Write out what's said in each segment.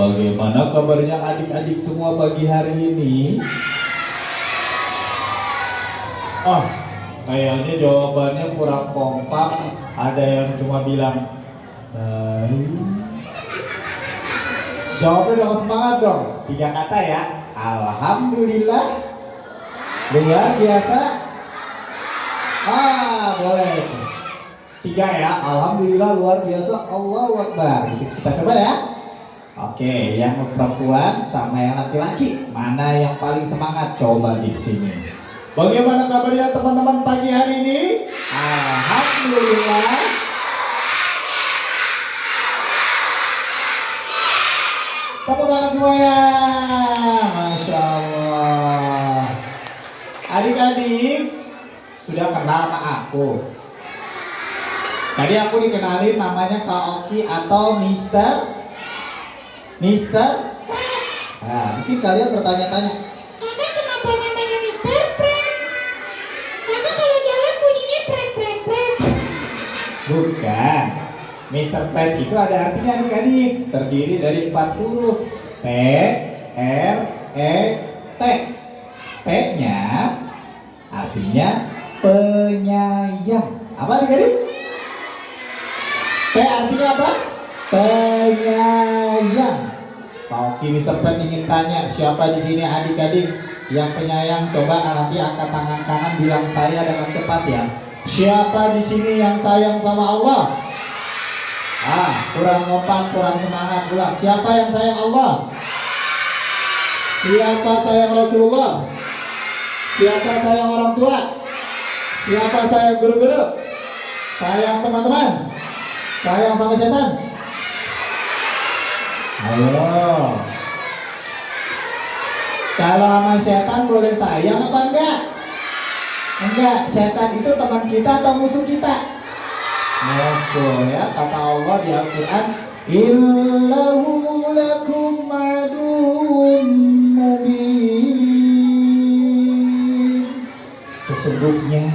Bagaimana kabarnya adik-adik semua pagi hari ini? Oh, kayaknya jawabannya kurang kompak. Ada yang cuma bilang baik. Jawabnya dong, semangat dong. 3 kata ya. Alhamdulillah. Luar biasa. Boleh. 3 ya. Alhamdulillah, luar biasa. Allahu Akbar. Kita coba ya. Oke, yang perempuan sama yang laki-laki, mana yang paling semangat? Coba di sini. Bagaimana kabarnya teman-teman pagi hari ini? Alhamdulillah. Tepuk tangan semuanya. Masya Allah. Adik-adik sudah kenal sama aku. Tadi aku dikenalin namanya Kak Oki atau Mister. Nah, mungkin kalian bertanya-tanya, Kakak kenapa namanya Mister Pret? Kakak kalau jalan bunyinya pret. bukan. Mister Pet itu ada artinya adik-adik. Terdiri dari 4 huruf. P, R, E, T. P-nya artinya penyayang. Apa adik-adik? P artinya apa? Penyayang. Oke, Mister Pet ingin tanya, siapa di sini adik-adik yang penyayang? Coba nanti angkat tangan kanan, bilang saya dengan cepat ya. Siapa di sini yang sayang sama Allah? Kurang kompak, kurang semangat pula. Siapa yang sayang Allah? Siapa sayang Rasulullah? Siapa sayang orang tua? Siapa sayang guru-guru? Sayang teman-teman? Sayang sama setan? Ayo. Kalau sama setan boleh sayang apa enggak? Enggak, setan itu teman kita atau musuh kita? Musuh ya, kata Allah di Al-Quran, Illahu lakum aduun mubin. Sesungguhnya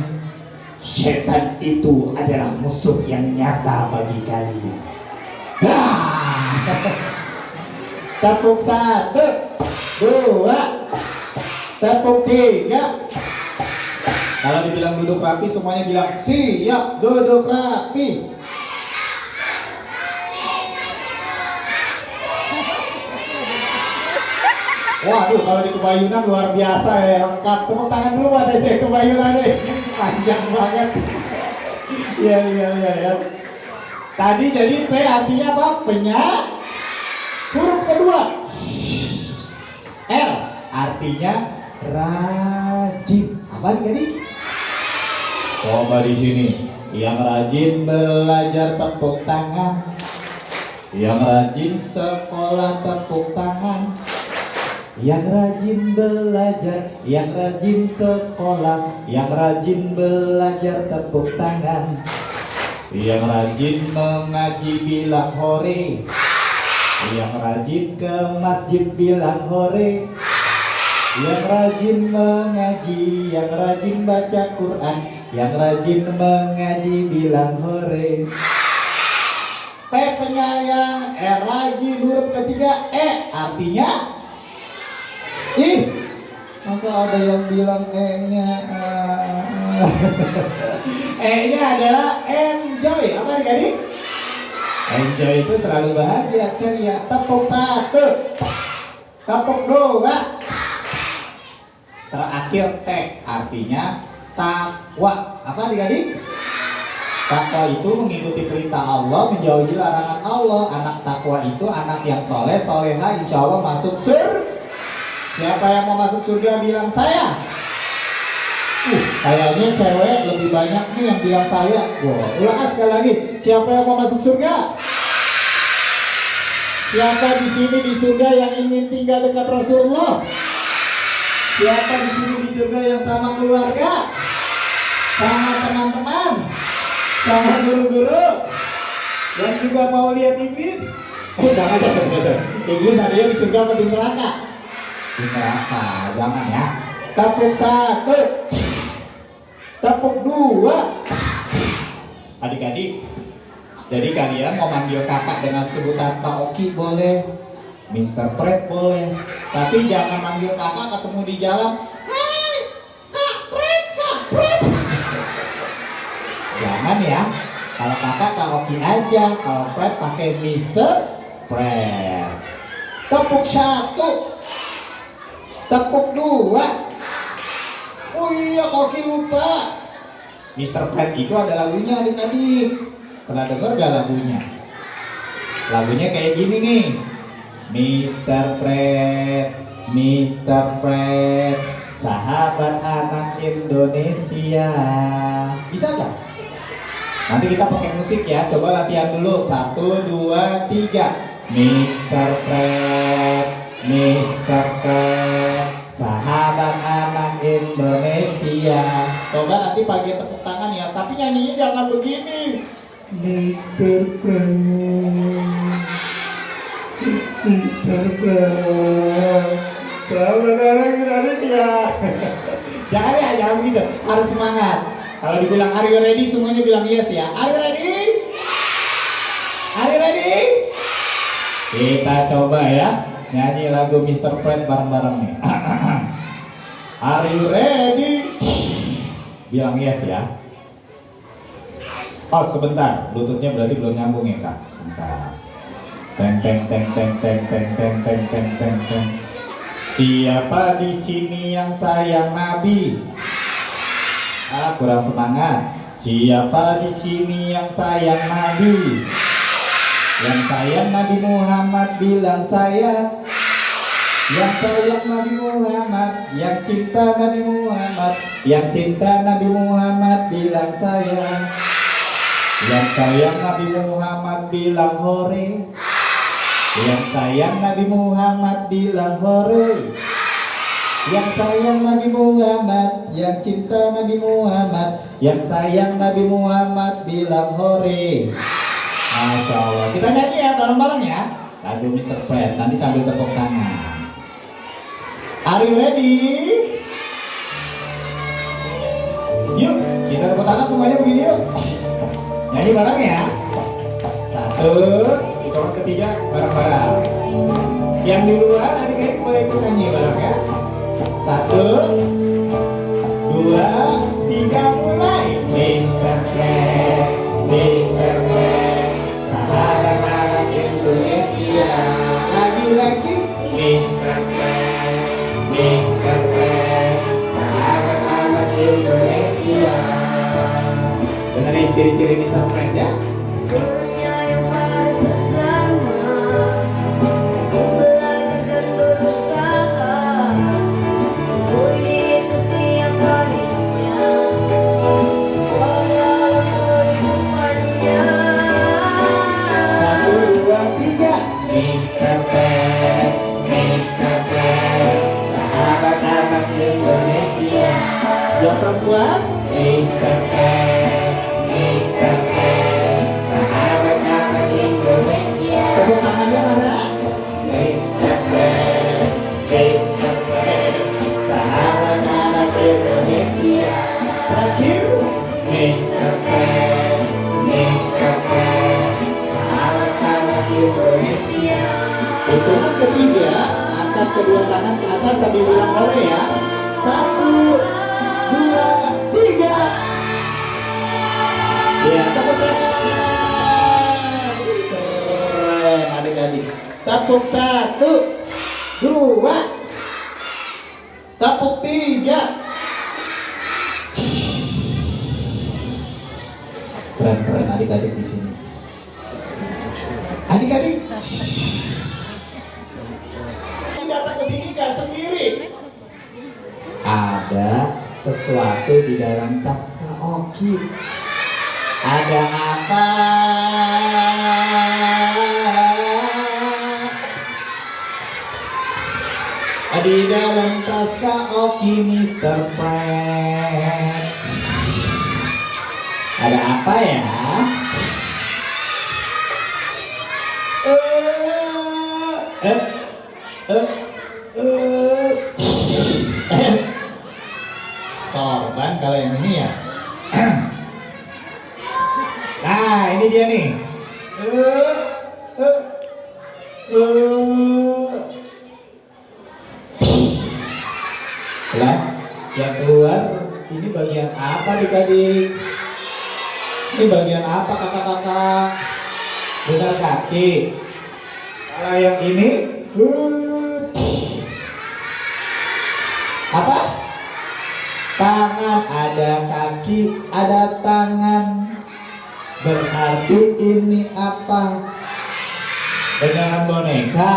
setan itu adalah musuh yang nyata bagi kalian. Tepuk 1, 2, tepuk 3. Kalau dibilang duduk rapi, semuanya bilang siap duduk rapi. Waduh, kalau di Kebayunan luar biasa ya, lengkap. Tepuk tangan dulu buat aja Kebayunan deh. Panjang banget. Iya. Tadi jadi P artinya apa? Huruf kedua R artinya rajin. Apa adik-adik? Coba di sini. Yang rajin belajar tepuk tangan. Yang rajin sekolah tepuk tangan. Yang rajin belajar, yang rajin sekolah, yang rajin belajar tepuk tangan. Yang rajin mengaji bilang hore. Yang rajin ke masjid bilang hore. Yang rajin mengaji, yang rajin baca Quran, yang rajin mengaji bilang hore. P penyayang, R rajin, huruf ketiga E artinya masa ada yang bilang E-nya? E-nya adalah enjoy. Apa adik-adik? Enjoy itu selalu bahagia, ceria. Tepuk 1, tepuk 2. Terakhir T artinya takwa. Apa adik-adik? Takwa itu mengikuti perintah Allah, menjauhi larangan Allah. Anak takwa itu anak yang soleh, soleha, insya Allah masuk surga. Siapa yang mau masuk surga bilang saya? Kayaknya cewek lebih banyak nih yang bilang saya. Ulang sekali lagi. Siapa yang mau masuk surga? Siapa di sini di surga yang ingin tinggal dekat Rasulullah? Siapa di sini di surga yang sama keluarga, sama teman-teman, sama guru-guru, dan juga mau lihat iblis? Jangan. Iblis adanya di surga atau di neraka? Di neraka, jangan ya. Tepuk 1, tepuk 2. Adik-adik, jadi kalian mau manggil kakak dengan sebutan Kak Oki boleh, Mister Fred boleh, tapi jangan manggil kakak ketemu di jalan. Hai, Kak Fred, Kak Fred. Jangan ya. Kalau kakak Kak Oki aja, kalau Fred pakai Mister Fred. Tepuk 1, tepuk 2. Oh iya, Oki lupa. Mister Fred itu ada lagunya adik-adik. Pernah dengar gak lagunya? Lagunya kayak gini nih. Mister Fred, sahabat anak Indonesia. Bisa gak? Nanti kita pakai musik ya. Coba latihan dulu. 1, 2, 3. Mister Fred, sahabat anak Indonesia. Coba nanti pakai tepuk tangan ya. Tapi nyanyinya jangan begini. Mister Fred, sahabat anak Indonesia. Jangan ya, jangan begitu. Harus semangat. Kalau dibilang are you ready, semuanya bilang yes ya. Are you ready? Are you ready? Kita coba ya nyanyi lagu Mister Fred bareng-bareng nih. Are you ready? Bilang yes ya. Oh sebentar, bluetoothnya berarti belum nyambung ya kak. Sebentar. Teng teng teng teng teng teng teng teng teng teng teng. Siapa di sini yang sayang Nabi? Kurang semangat. Siapa di sini yang sayang Nabi? Yang sayang Nabi Muhammad bilang saya. Yang sayang Nabi Muhammad, yang cinta Nabi Muhammad, yang cinta Nabi Muhammad bilang saya. Yang sayang Nabi Muhammad bilang hore. Yang sayang Nabi Muhammad bilang hore. Yang sayang Nabi Muhammad, yang cinta Nabi Muhammad, yang sayang Nabi Muhammad bilang hore. Masya Allah. Kita nyanyi ya bareng-bareng ya. Lagu Mister Fred, nanti sambil tepuk tangan. Are you ready? Yuk, kita tepuk tangan semuanya begini yuk. Nyanyi bareng ya. 1, tahun ketiga bareng-bareng. Yang di luar adik-adik boleh ikut nyanyi bareng ya. 1, 2, 3 mulai. Mister Fred, sahabat anak Indonesia. Lagi-lagi Mister Fred, sahabat anak Indonesia. Benerin ciri-ciri Mister Fred ya. Dunia yang pada sesama, rajin belajar dan berusaha, memuji setiap harinya, dalam kehidupannya. 1, 2, 3. Mister Fred, sahabat anak Indonesia. Yang perempuan, Mister Fred, sahabat anak Indonesia. Tepuk tangannya mana? Mister Fred, sahabat anak Indonesia. Terakhir, Mister Fred, sahabat anak Indonesia. Hitungan ketiga, angkat kedua tangan ke atas sambil bilang hore ya. 1, 2, 3. Ya, tepuk tangan. Keren adik-adik. Tepuk 1, 2, tepuk 3. Keren adik-adik di sini. Adik-adik. Datang ke sini gak sendiri. Ada sesuatu di dalam tas Kak Oki. Ada apa? Di dalam tas Kak Oki Mister Fred. Ada apa ya? Sorban kalau yang ini ya. Nah ini dia nih. adik-adik? Ini bagian apa kakak-kakak? Benar kaki. Kalau yang ini apa? Tangan. Ada kaki, ada tangan. Berarti ini apa? Beneran boneka?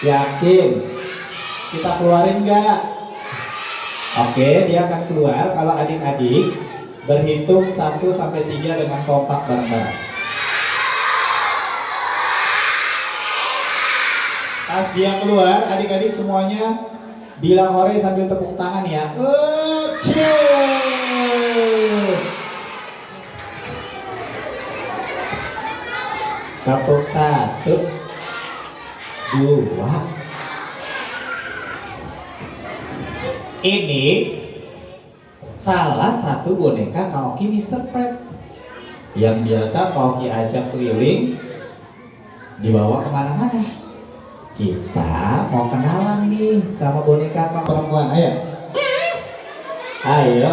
Yakin? Kita keluarin nggak? Oke, dia akan keluar kalau adik-adik berhitung 1 sampai 3 dengan kompak bareng-bareng. Pas dia keluar, adik-adik semuanya bilang hore sambil tepuk tangan ya. Tepuk 1, 2. Ini salah satu boneka Kaoki Mr. Fred yang biasa Kaoki ajak keliling, dibawa kemana-mana. Kita mau kenalan nih sama boneka Kaoki perempuan. Ayo.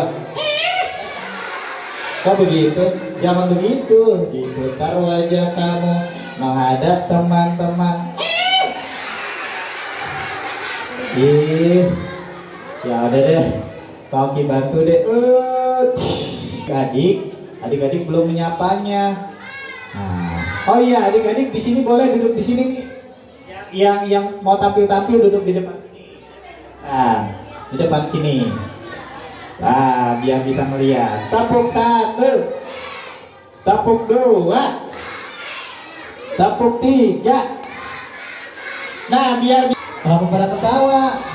Kok begitu? Jangan begitu. Diputar wajah kamu menghadap teman-teman. Ya udah deh, Kaoki bantu deh. Adik-adik belum menyapanya. Nah, oh iya, adik-adik di sini boleh duduk di sini nih. Yang mau tampil-tampil duduk di depan sini. Nah, di depan sini. Nah, biar bisa melihat. Tepuk 1, tepuk 2, tepuk 3. Nah, biar kenapa pada ketawa?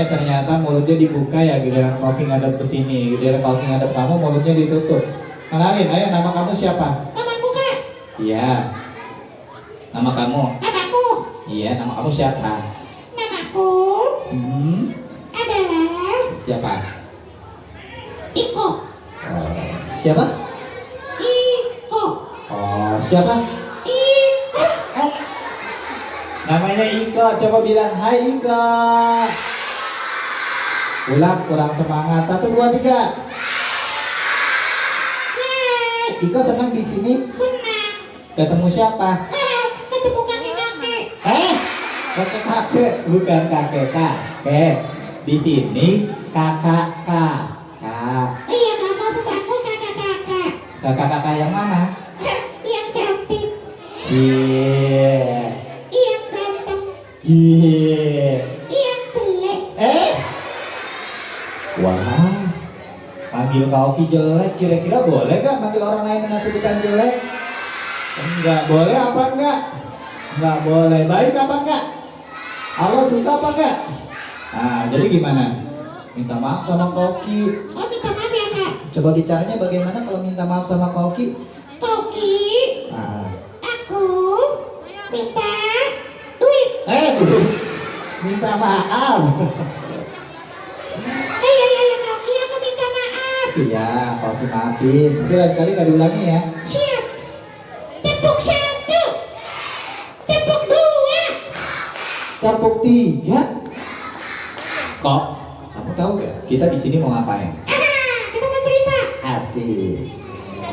Ternyata mulutnya dibuka ya, giliran Kaoki ngadep ke sini, giliran Kaoki ngadep kamu mulutnya ditutup. Kenalin, ayo, nama kamu siapa? Namaku Kak. Iya. Nama kamu? Namaku. Iya, nama kamu siapa? Namaku adalah Siapa? Iko. Siapa? Iko. Oh, siapa? Iko. Namanya Iko, coba bilang hai Iko. Ulang, kurang semangat. 1, 2, 3. Hai. Iko senang di sini. Senang. Ketemu siapa? Ketemu kakek-kakek. Kakek, bukan kakek. Di sini kakak. Iya, Kak, maksud aku kakak-kakak. Kakak yang mana? Yang cantik, Cie. yang ganteng, Cie. yang jelek. Wah, panggil Kaoki jelek, kira-kira boleh gak manggil orang lain dengan sebutan jelek? Enggak boleh apa enggak? Enggak boleh. Baik apa enggak? Allah suka apa enggak? Nah, jadi gimana? Minta maaf sama Kaoki. Oh, minta maaf ya, Kak. Coba bicaranya bagaimana kalau minta maaf sama Kaoki? Koki, Nah, aku minta duit. minta maaf. Ya, Koki, aku minta maaf. Iya, Kaoki maafin. Tapi lain kali nggak diulangi ya. Siap. Tepuk 1, tepuk 2. Tepuk 3. Kok, kamu tahu gak? Kita di sini mau ngapain? Kita mau cerita. Asik.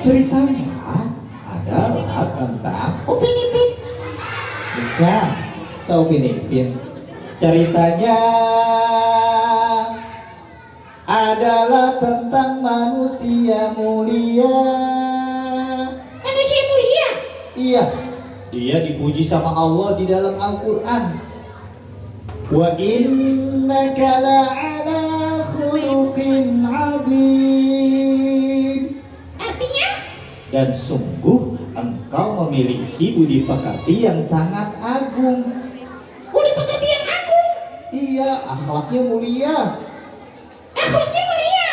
Ceritanya adalah tentang Upin Ipin. bukan Upin Ipin. Ceritanya adalah tentang manusia mulia. Manusia mulia. Iya, dia dipuji sama Allah di dalam Al-Quran. Wa innaka la'ala khuluqin azim. Artinya? Dan sungguh engkau memiliki budi pekerti yang sangat agung. Budi pekerti yang agung. Iya, akhlaknya mulia. Akhlaknya mulia.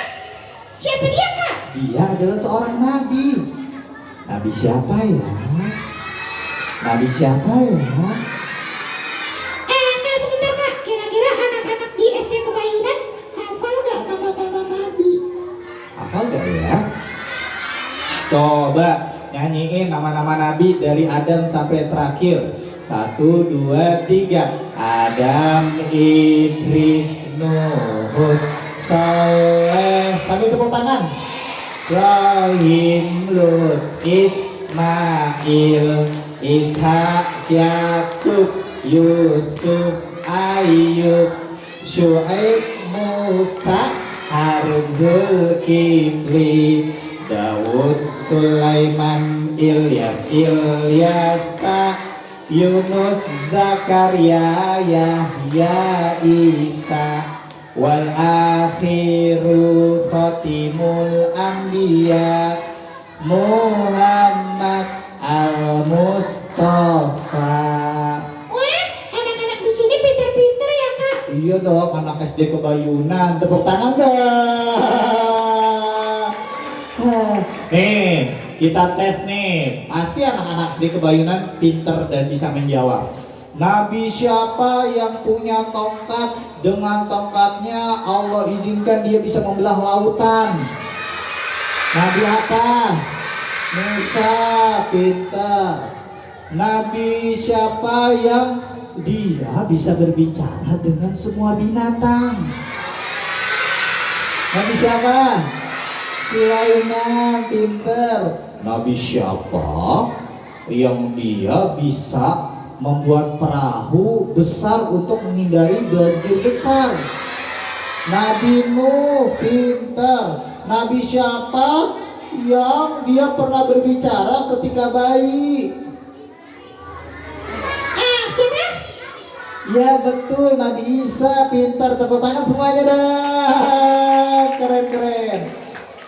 Siapa dia, Kak? Dia adalah seorang nabi. Nabi siapa ya? Nabi siapa ya? Kak, sebentar, Kak. Kira-kira anak-anak di SD Kebayoran hafal gak nama-nama nabi? Hafal gak ya? Coba nyanyiin nama-nama nabi dari Adam sampai terakhir. 1, 2, 3. Adam, Idris, Nuh, Saleh. Kami tepuk tangan. Ibrahim, Lut, Ismail, Ishak, Yakub, Yusuf, Ayub, Syuaib, Musa, Harun, Zulkifli, Daud, Sulaiman, Ilyas, Ilyasa, Yunus, Zakaria, Yahya, Isa, wal akhiru khatimul anbiya Muhammad al-Mustafa. Wah, anak-anak di sini pinter-pinter ya kak. Iya dong, anak SD Kebayunan. Tepuk tangan dong. Nih, kita tes nih. Pasti anak-anak SD Kebayunan pinter dan bisa menjawab. Nabi siapa yang punya tongkat? Dengan tongkatnya Allah izinkan dia bisa membelah lautan. Nabi apa? Musa, pintar. Nabi siapa yang dia bisa berbicara dengan semua binatang? Nabi siapa? Sulaiman, pintar. Nabi siapa yang dia bisa membuat perahu besar untuk menghindari banjir besar? Nabi Nuh, pintar. Nabi siapa yang dia pernah berbicara ketika bayi? Siapa? Ya betul, Nabi Isa, pintar. Tepuk tangan semuanya dah. Keren-keren.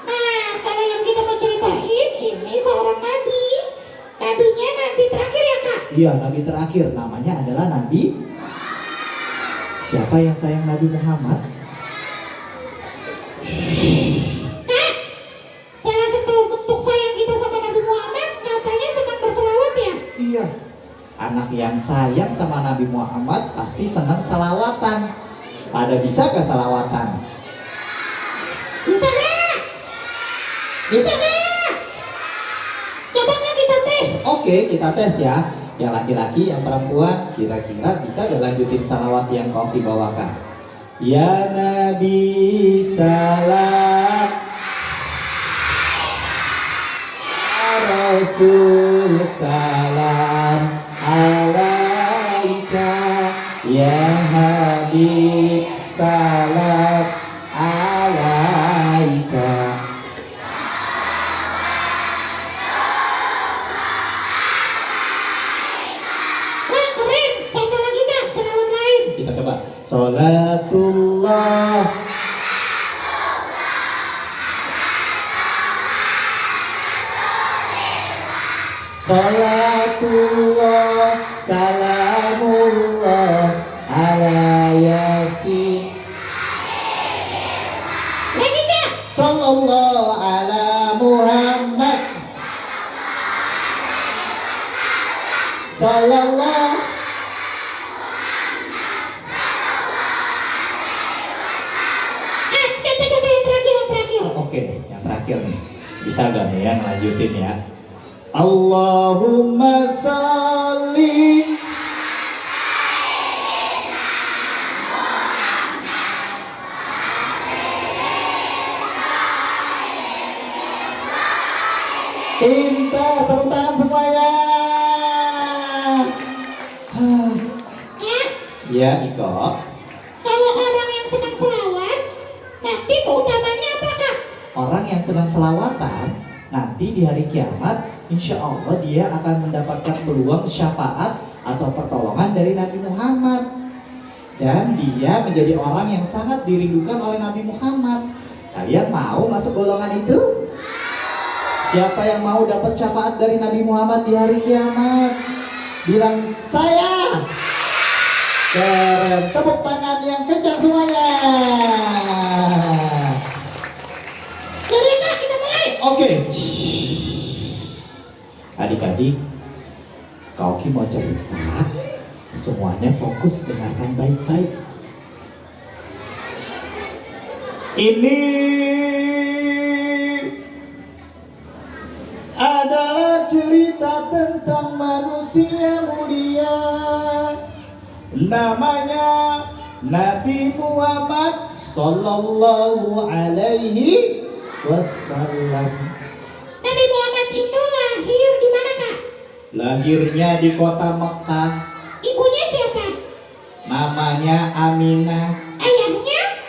Nah, kalau yang kita mau ceritain ini seorang nabi. Nabinya nabi terakhir ya kak. Iya, Nabi terakhir namanya adalah Nabi. Siapa yang sayang Nabi Muhammad? Kak, salah satu bentuk sayang kita sama Nabi Muhammad katanya senang berselawat ya. Iya. Anak yang sayang sama Nabi Muhammad pasti senang salawatan. Pada bisa gak salawatan? Bisa gak? Bisa gak? Coba nggak kita tes? Oke, kita tes ya. Yang laki-laki, yang perempuan, kira-kira bisa gak lanjutin salawat yang kau dibawakan? Ya Nabi salam, ya Rasul salam, alaika ya Habib salam, alaika. Wah keren, contoh lagi kak, selawat lain. Kita coba. Salatullah, salatullah, salamullah ala yasin. Lagi kak. Sallallahu ala Muhammad. Sallallahu. Contoh-contoh yang terakhir, yang terakhir. Oke, yang terakhir nih. Bisa gak nih ya ngelanjutin ya? Allahumma salli pintar, tepuk tangan semuanya. Kak, Ya, Iko. kalau orang yang senang selawat, nanti keutamanya apa kak? Orang yang sedang selawatan nanti di hari kiamat, insya Allah dia akan mendapatkan peluang syafaat atau pertolongan dari Nabi Muhammad. Dan dia menjadi orang yang sangat dirindukan oleh Nabi Muhammad. Kalian mau masuk golongan itu? Siapa yang mau dapat syafaat dari Nabi Muhammad di hari kiamat? Bilang saya. Keren, tepuk tangan yang kencang semuanya. Jadi kak, kita mulai. Oke. Adik-adik, kau Ki mau cerita, semuanya fokus dengarkan baik-baik. Ini adalah cerita tentang manusia mulia, namanya Nabi Muhammad. Muhammad sallallahu alaihi wasallam. Nabi Muhammad itu lahir di mana, Kak? Lahirnya di kota Mekah. Ibunya siapa? Namanya Aminah. Ayahnya?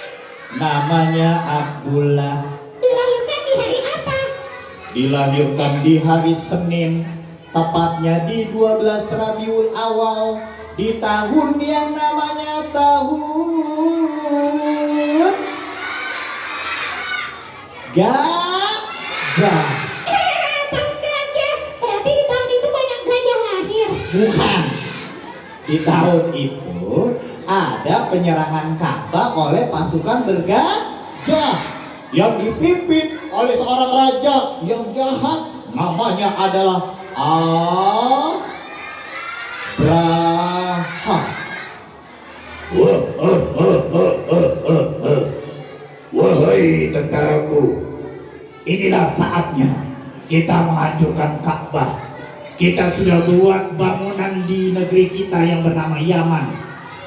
Namanya Abdullah. Dilahirkan di hari apa? Dilahirkan di hari Senin, tepatnya di 12 Rabiul Awal, di tahun yang namanya tahun gajah. Tahun gajah. Berarti di tahun itu banyak gajah lahir. Bukan. Di tahun itu ada penyerangan Ka'bah oleh pasukan bergajah yang dipimpin oleh seorang raja yang jahat, namanya adalah Abraham. Wahai tentaraku, inilah saatnya kita menghancurkan Ka'bah. Kita sudah buat bangunan di negeri kita yang bernama Yaman.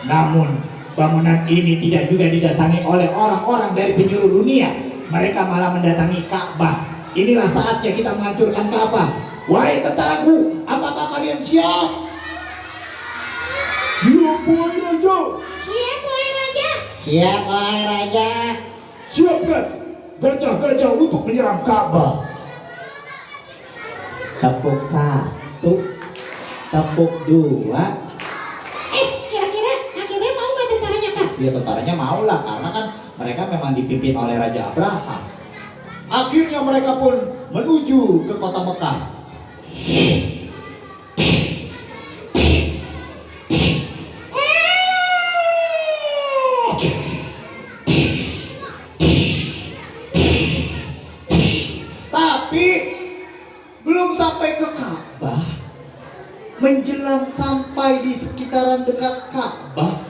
Namun bangunan ini tidak juga didatangi oleh orang-orang dari penjuru dunia. Mereka malah mendatangi Ka'bah. Inilah saatnya kita menghancurkan Ka'bah. Wahai tentaraku, apakah kalian siap? Siap, wahai raja. Siap, wahai raja. Siap, wahai raja. Siapkan gajah-gajah untuk menyerang Ka'bah. Tepuk 1, tepuk 2. Kira-kira akhirnya mau nggak tentaranya, Kak? Ya tentaranya mau lah, karena kan mereka memang dipimpin oleh Raja Abraham. Akhirnya mereka pun menuju ke kota Mekah. Tapi belum sampai ke Ka'bah, menjelang sampai di sekitaran dekat Ka'bah,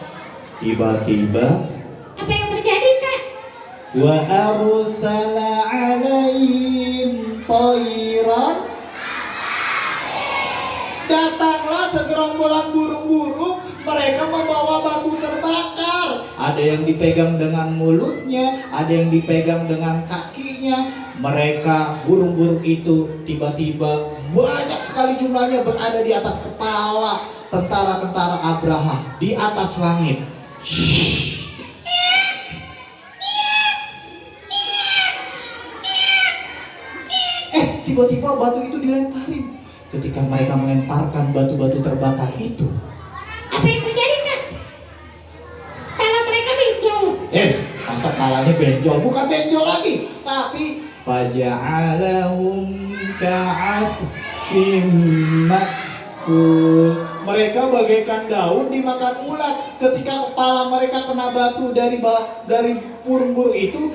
tiba-tiba Apa yang terjadi, Kak? wa arsala alaihim tayran, datanglah segerombolan burung-burung. Mereka membawa batu terbakar. Ada yang dipegang dengan mulutnya, ada yang dipegang dengan kakinya. Mereka, burung-burung itu, tiba-tiba banyak sekali jumlahnya berada di atas kepala tentara-tentara Abraham di atas langit. Tiba-tiba batu itu dilemparin. Ketika mereka melemparkan batu-batu terbakar itu, Apa yang terjadi, Kak? Kalau mereka benjol. masa palanya benjol? Bukan benjol lagi, tapi faja'alahum ka'asfim ma'kul. Mereka bagaikan daun dimakan ulat. Ketika kepala mereka kena batu dari burung-burung itu,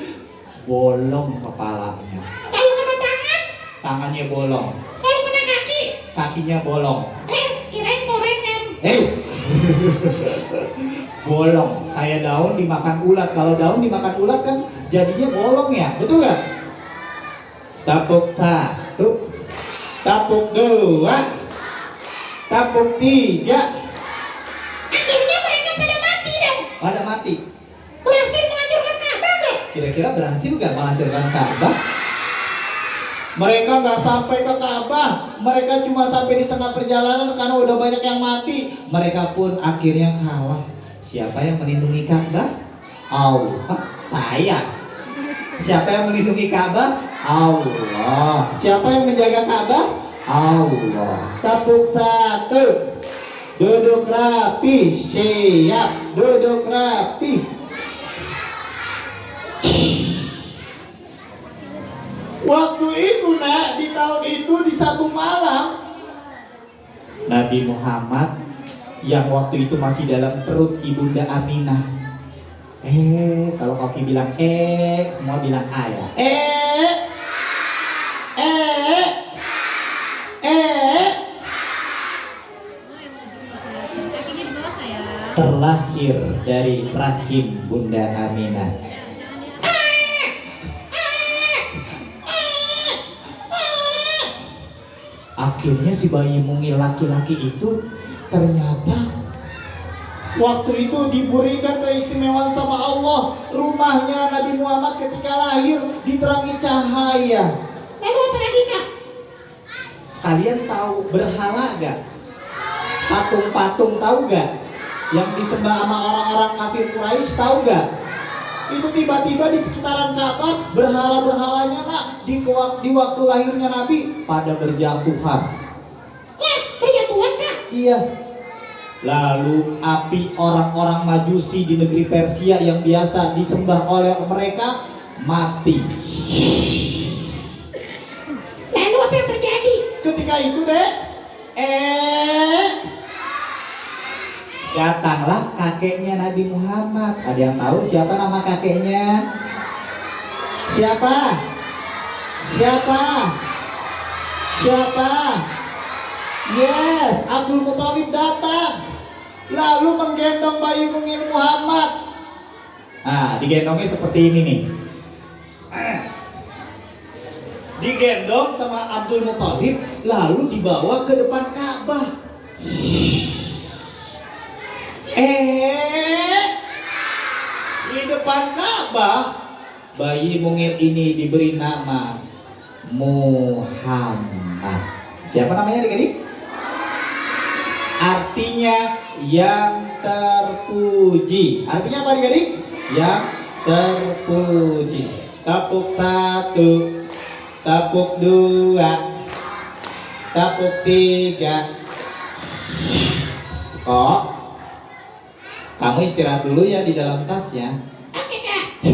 bolong kepalanya. Kalau kena tangan? Tangannya bolong. Kalau kena kaki? Kakinya bolong. Kirain gorengan. Bolong, kayak daun dimakan ulat. Kalau daun dimakan ulat kan jadinya bolong ya, betul nggak? Tapuk 1, tapuk 2, tapuk 3. Akhirnya mereka pada mati dong. Pada mati. Berhasil menghancurkan Ka'bah nggak? Kira-kira berhasil nggak menghancurkan Ka'bah? Mereka nggak sampai ke Ka'bah. Mereka cuma sampai di tengah perjalanan karena udah banyak yang mati. Mereka pun akhirnya kalah. Siapa yang melindungi Ka'bah? Allah. Saya. Siapa yang melindungi Ka'bah? Allah. Siapa yang menjaga Ka'bah? Allah. Tepuk 1. Duduk rapi. Siap. Duduk rapi. Waktu itu di tahun itu di satu malam, Nabi Muhammad yang waktu itu masih dalam perut ibunda Aminah. Kalau kaki bilang semua bilang A ya. Terlahir dari rahim Bunda Aminah. Akhirnya si bayi mungil laki-laki itu ternyata Waktu itu diberikan keistimewaan sama Allah. Rumahnya Nabi Muhammad ketika lahir diterangi cahaya. Lalu apa lagi Kak? Kalian tahu berhala gak? Patung-patung tahu gak? Yang disembah sama orang-orang kafir Quraisy tahu gak? Itu tiba-tiba di sekitaran Ka'bah berhala-berhalanya nak di waktu lahirnya Nabi pada berjatuhan. Nah, berjatuhan Kak? Iya. Lalu api orang-orang Majusi di negeri Persia yang biasa disembah oleh mereka mati. Lalu apa yang terjadi? Ketika itu deh, datanglah kakeknya Nabi Muhammad. Ada yang tahu siapa nama kakeknya? Siapa? Siapa? Siapa? Yes, Abdul Muthalib datang. Lalu menggendong bayi mungil Muhammad. Nah, digendongnya seperti ini nih. Digendong sama Abdul Muthalib, lalu dibawa ke depan Ka'bah. Di depan Ka'bah, bayi mungil ini diberi nama Muhammad. Siapa namanya adik-adik? Artinya yang terpuji. Artinya apa adik-adik? Yang terpuji. Tepuk 1, tepuk 2, tepuk 3. Kok? Kamu istirahat dulu ya di dalam tas ya. Oke Kak.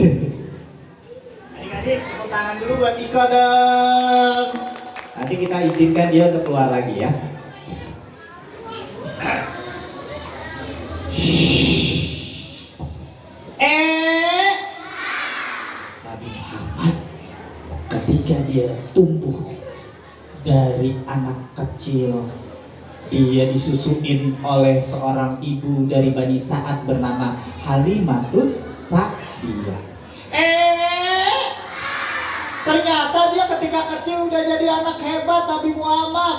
Adik-adik, tepuk tangan dulu buat Iko dong. Nanti kita izinkan dia untuk keluar lagi ya. Nabi Muhammad ketika dia tumbuh dari anak kecil, dia disusuin oleh seorang ibu dari Bani Sa'ad bernama Halimatus Sa'diyah. Ternyata dia ketika kecil udah jadi anak hebat Nabi Muhammad.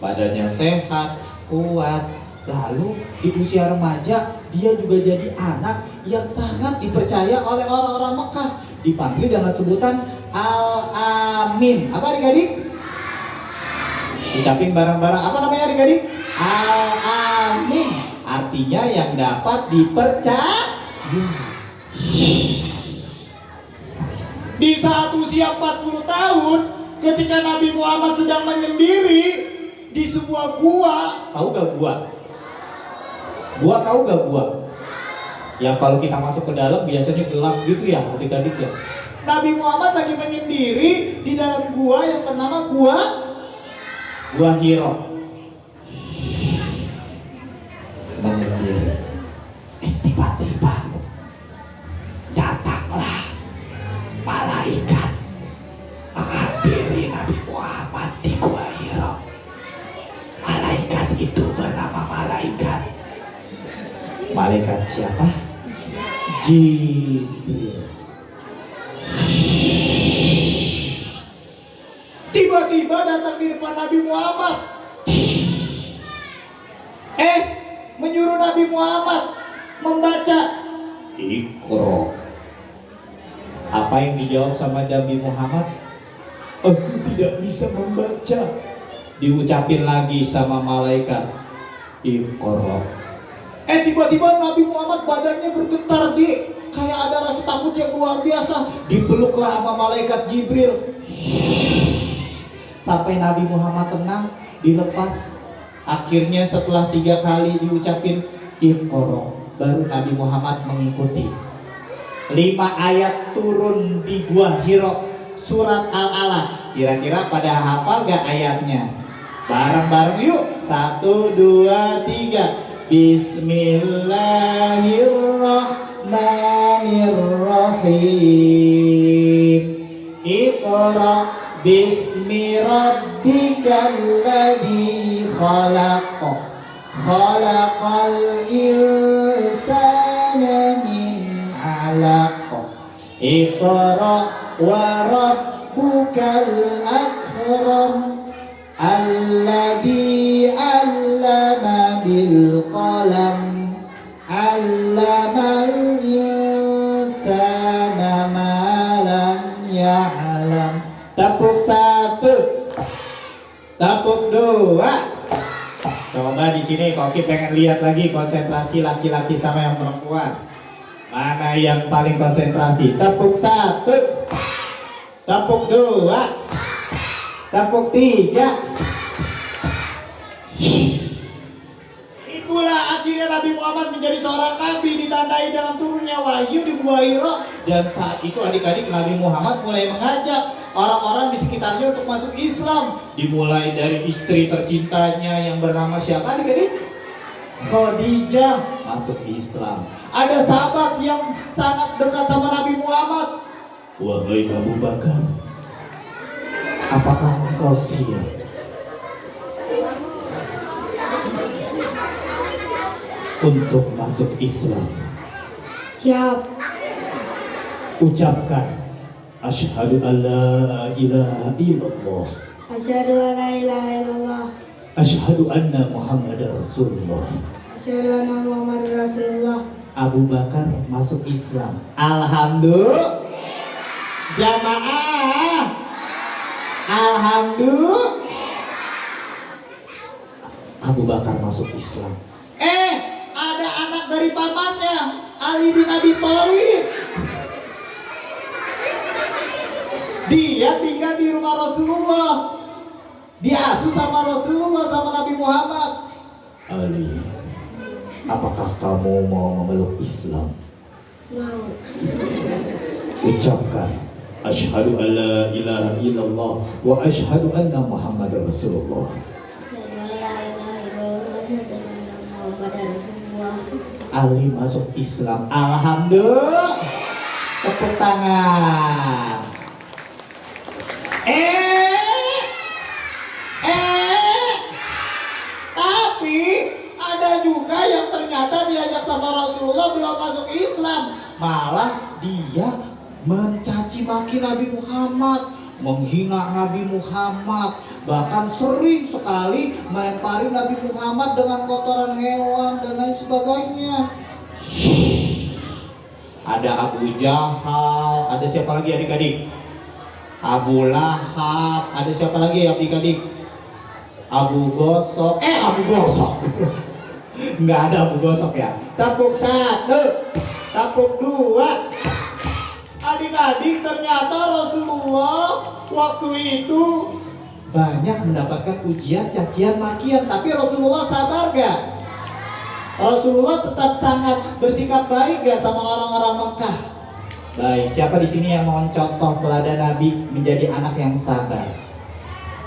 Badannya sehat, kuat. Lalu di usia remaja dia juga jadi anak yang sangat dipercaya oleh orang-orang Mekah. Dipanggil dengan sebutan Al-Amin. Apa adik-adik? Ucapin bareng-bareng. Apa namanya adik-adik? Al-Amin. Artinya yang dapat dipercaya. Di saat usia 40 tahun, ketika Nabi Muhammad sedang menyendiri di sebuah gua. Tahu gak gua? Gua tahu gak gua? Yang kalau kita masuk ke dalam biasanya gelap gitu ya adik-adik ya. Nabi Muhammad lagi menyendiri di dalam gua yang bernama Gua Hiro. Menyendiri. Tiba-tiba datanglah malaikat menghampiri Nabi Muhammad di Gua Hiro. Malaikat itu bernama malaikat siapa? Jibril. Tiba-tiba datang di depan Nabi Muhammad. Menyuruh Nabi Muhammad membaca Iqra. Apa yang dijawab sama Nabi Muhammad? Aku tidak bisa membaca. Diucapin lagi sama malaikat Iqra. Tiba-tiba Nabi Muhammad badannya bergetar kayak ada rasa takut yang luar biasa. Dipeluklah sama malaikat Jibril. Sampai Nabi Muhammad tenang, dilepas. Akhirnya setelah 3 kali diucapin Iqra, baru Nabi Muhammad mengikuti. 5 ayat turun di Gua Hiro, surat Al-Alaq. Kira-kira pada hafal gak ayatnya? Bareng-bareng yuk. 1, 2, 3. Bismillahirrahmanirrahim. Iqra bismi rabbikal ladzi khalaq. Khalaqal insana min 'alaq. Iqra wa rabbukal akram. Alladzi 'allama bil Tepuk 2. Coba di sini Koki pengen lihat lagi konsentrasi laki-laki sama yang perempuan. Mana yang paling konsentrasi? Tepuk 1. Tepuk 2. Tepuk 3. Itulah akhirnya Nabi Muhammad menjadi seorang nabi, ditandai dengan turunnya wahyu di Gua Hira. Dan saat itu adik-adik Nabi Muhammad mulai mengajak orang-orang di sekitarnya untuk masuk Islam. Dimulai dari istri tercintanya yang bernama siapa adik-adik? Khadijah masuk Islam. Ada sahabat yang sangat dekat sama Nabi Muhammad. Wahai Abu Bakar, apakah engkau siap untuk masuk Islam? Siap. Ucapkan asyhadu an la ilaha illallah, Asyhadu an la ilaha illallah. asyhadu anna Muhammadar Rasulullah. Asyhadu anna Muhammadar Rasulullah. Abu Bakar masuk Islam. Alhamdulillah. Jamaah. Alhamdulillah. Abu Bakar masuk Islam. Ada anak dari pamannya, Ali bin Abi Thalib. Dia tinggal di rumah Rasulullah. Diasuh sama Rasulullah, sama Nabi Muhammad. Ali, apakah kamu mau memeluk Islam? Mau. Ucapkan asyhadu an la ilaha illallah wa asyhadu anna Muhammadar Rasulullah. Asyhadu an la ilaha illallah, asyhadu anna Muhammadar Rasulullah. Ali masuk Islam. Alhamdulillah. Tepuk tangan. Tapi ada juga yang ternyata diajak sama Rasulullah belum masuk Islam. Malah dia mencaci maki Nabi Muhammad, menghina Nabi Muhammad, bahkan sering sekali melempari Nabi Muhammad dengan kotoran hewan dan lain sebagainya. Ada Abu Jahal, ada siapa lagi adik-adik? Abu Lahab, ada siapa lagi adik-adik? Abu Gosok, Abu Gosok. Nggak ada Abu Gosok ya. Tepuk 1, tepuk 2. Adik-adik, ternyata Rasulullah waktu itu banyak mendapatkan ujian, cacian, makian, tapi Rasulullah sabar gak? Rasulullah tetap sangat bersikap baik gak sama orang-orang Mekah? Baik, siapa di sini yang mau contoh teladan Nabi menjadi anak yang sabar,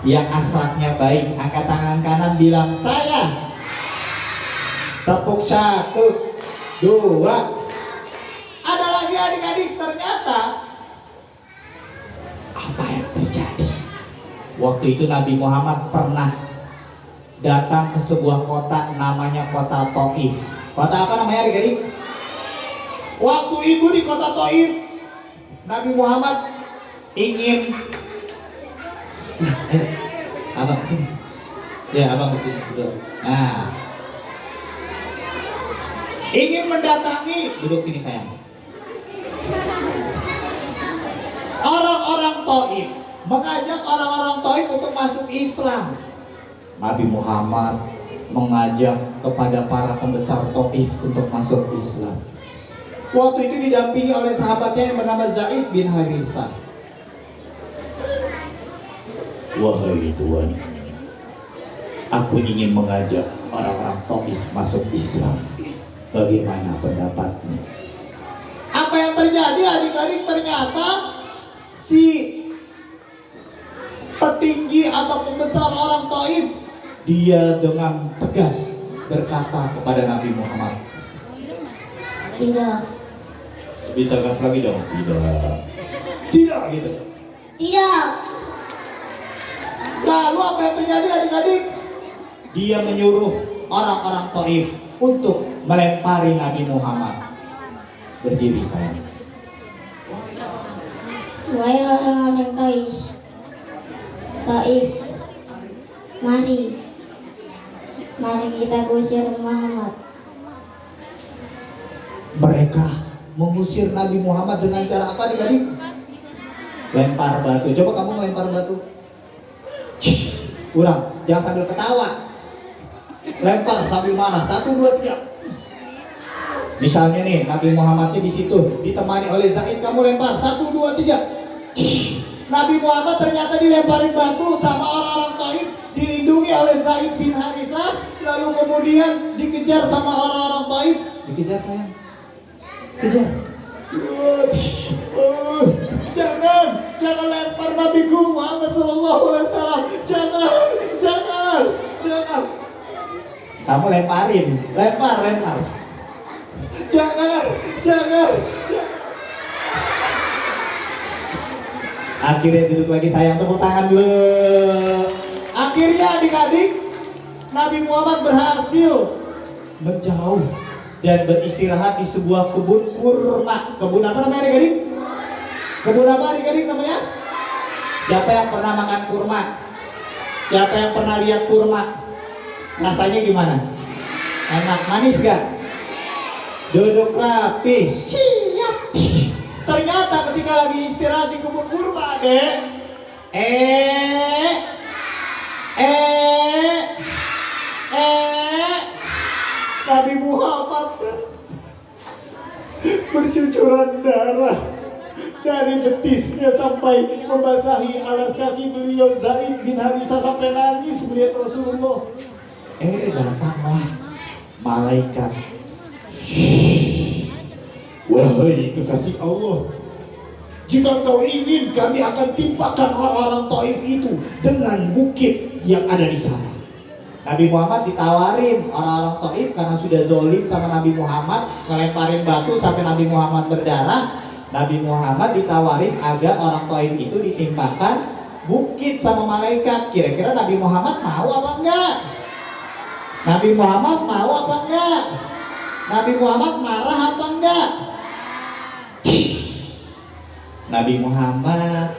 yang akhlaknya baik? Angkat tangan kanan, bilang saya. Tepuk 1, 2. Ada lagi adik-adik, ternyata apa yang terjadi? Waktu itu Nabi Muhammad pernah datang ke sebuah kota namanya kota Taif. Kota apa namanya adik-adik? Waktu itu di kota Taif, Nabi Muhammad ingin sini, abang sini. Ya, abang sini. Nah, ingin mendatangi, duduk sini sayang, orang-orang Taif, mengajak orang-orang Taif untuk masuk Islam. Nabi Muhammad mengajak kepada para pembesar Taif untuk masuk Islam. Waktu itu didampingi oleh sahabatnya yang bernama Zaid bin Harithah. Wahai Tuhan, aku ingin mengajak orang-orang Taif masuk Islam. Bagaimana pendapatmu? Apa yang terjadi adik-adik? Ternyata si petinggi atau pembesar orang Taif, dia dengan tegas berkata kepada Nabi Muhammad, Tidak. lebih tegas lagi dong. Tidak gitu. Tidak. Lalu apa yang terjadi adik-adik? Dia menyuruh orang-orang Taif untuk melempari Nabi Muhammad. Berdiri sayang. Wahai orang-orang Taif, mari kita gusir Muhammad. Mereka mengusir Nabi Muhammad dengan cara apa adik-adik? Lempar batu. Coba kamu melempar batu. Ulang, jangan sambil ketawa. Lempar sambil marah. 1, 2, 3. Misalnya nih, Nabi Muhammadnya di situ ditemani oleh Zaid, kamu lempar 1, 2, 3. Nabi Muhammad ternyata dilemparin batu sama orang-orang Taif, dilindungi oleh Zaid bin Harithah, lalu kemudian dikejar sama orang-orang Taif. Dikejar sayang, kejar. Jangan lempar Nabiku Muhammad Sallallahu Alaihi Wasallam. Jangan. Kamu lemparin, lempar. Jangan. Akhirnya duduk lagi sayang, tepuk tangan dulu. Akhirnya adik-adik, Nabi Muhammad berhasil menjauh dan beristirahat di sebuah kebun kurma. Kebun apa namanya adik-adik? Kebun apa adik-adik namanya? Siapa yang pernah makan kurma? Siapa yang pernah lihat kurma? Rasanya gimana? Enak, manis gak? Duduk rapi. Siap. Ternyata ketika lagi istirahat di kebun kurma, adek, Nabi Muhammad bercucuran darah dari betisnya sampai membasahi alas kaki beliau. Zaid bin Harithah sampai nangis melihat Rasulullah. Datanglah malaikat. Wahai kekasih Allah, jika kau ingin, kami akan timpakan orang-orang Taif itu dengan bukit yang ada di sana. Nabi Muhammad ditawarin orang-orang Taif karena sudah zolim sama Nabi Muhammad, ngelemparin batu sampai Nabi Muhammad berdarah. Nabi Muhammad ditawarin agar orang Taif itu ditimpakan bukit sama malaikat. Kira-kira Nabi Muhammad mau apa enggak? Nabi Muhammad mau apa enggak? Nabi Muhammad marah apa enggak? Nabi Muhammad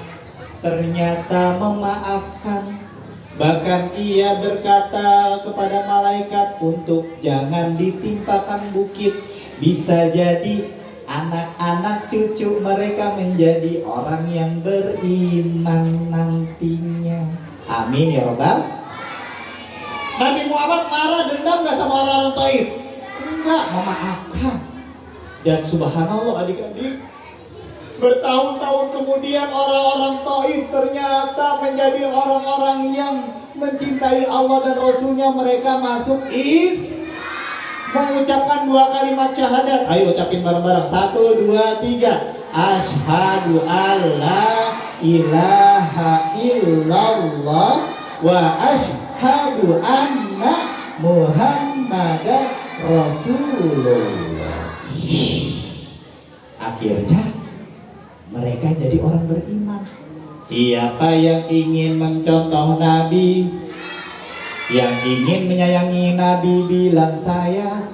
ternyata memaafkan. Bahkan ia berkata kepada malaikat untuk jangan ditimpakan bukit. Bisa jadi anak-anak cucu mereka menjadi orang yang beriman nantinya. Amin ya Rabbal. Nabi Muhammad marah, dendam gak sama orang-orang Taif? Enggak, memaafkan. Dan subhanallah adik-adik, bertahun-tahun kemudian orang-orang Taif ternyata menjadi orang-orang yang mencintai Allah dan Rasulnya. Mereka masuk mengucapkan 2 kalimat syahadat. Ayo ucapin bareng-bareng. 1, 2, 3. Asyhadu alla ilaha illallah wa asyhadu anna Muhammadan Rasulullah. Akhirnya mereka jadi orang beriman. Siapa yang ingin mencontoh Nabi, yang ingin menyayangi Nabi, bilang saya.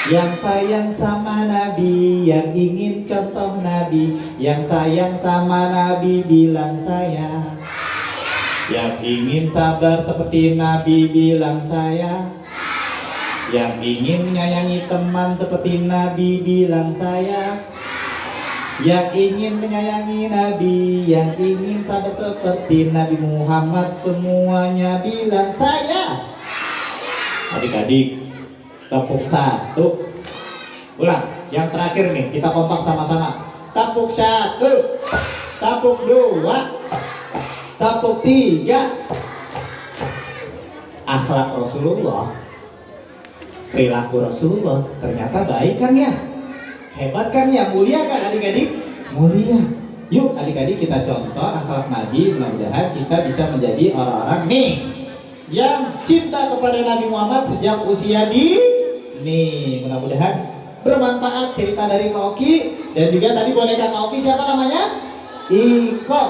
Yang sayang sama Nabi, yang ingin contoh Nabi, yang sayang sama Nabi, bilang saya. Yang ingin sabar seperti Nabi, bilang saya. Yang ingin menyayangi teman seperti Nabi, bilang saya. Yang ingin menyayangi Nabi, yang ingin sabar seperti Nabi Muhammad, semuanya bilang saya. Adik-adik, tepuk 1. Ulang, yang terakhir nih, kita kompak sama-sama. Tepuk 1, tepuk 2, tepuk 3. Akhlak Rasulullah, perilaku Rasulullah ternyata baik kan ya? Hebat kan ya? Mulia kan adik-adik? Mulia. Yuk adik-adik kita contoh akhlak Nabi. Mudah-mudahan kita bisa menjadi orang-orang nih yang cinta kepada Nabi Muhammad sejak usia dini. Mudah-mudahan bermanfaat cerita dari Kak Oki. Dan juga tadi boneka Kak Oki siapa namanya? Iko.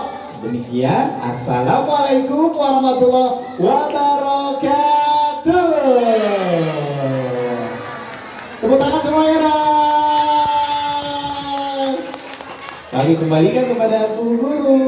Demikian, assalamualaikum warahmatullahi wabarakatuh. Tepuk tangan semuanya dong. Kami kembalikan kepada Bu Guru.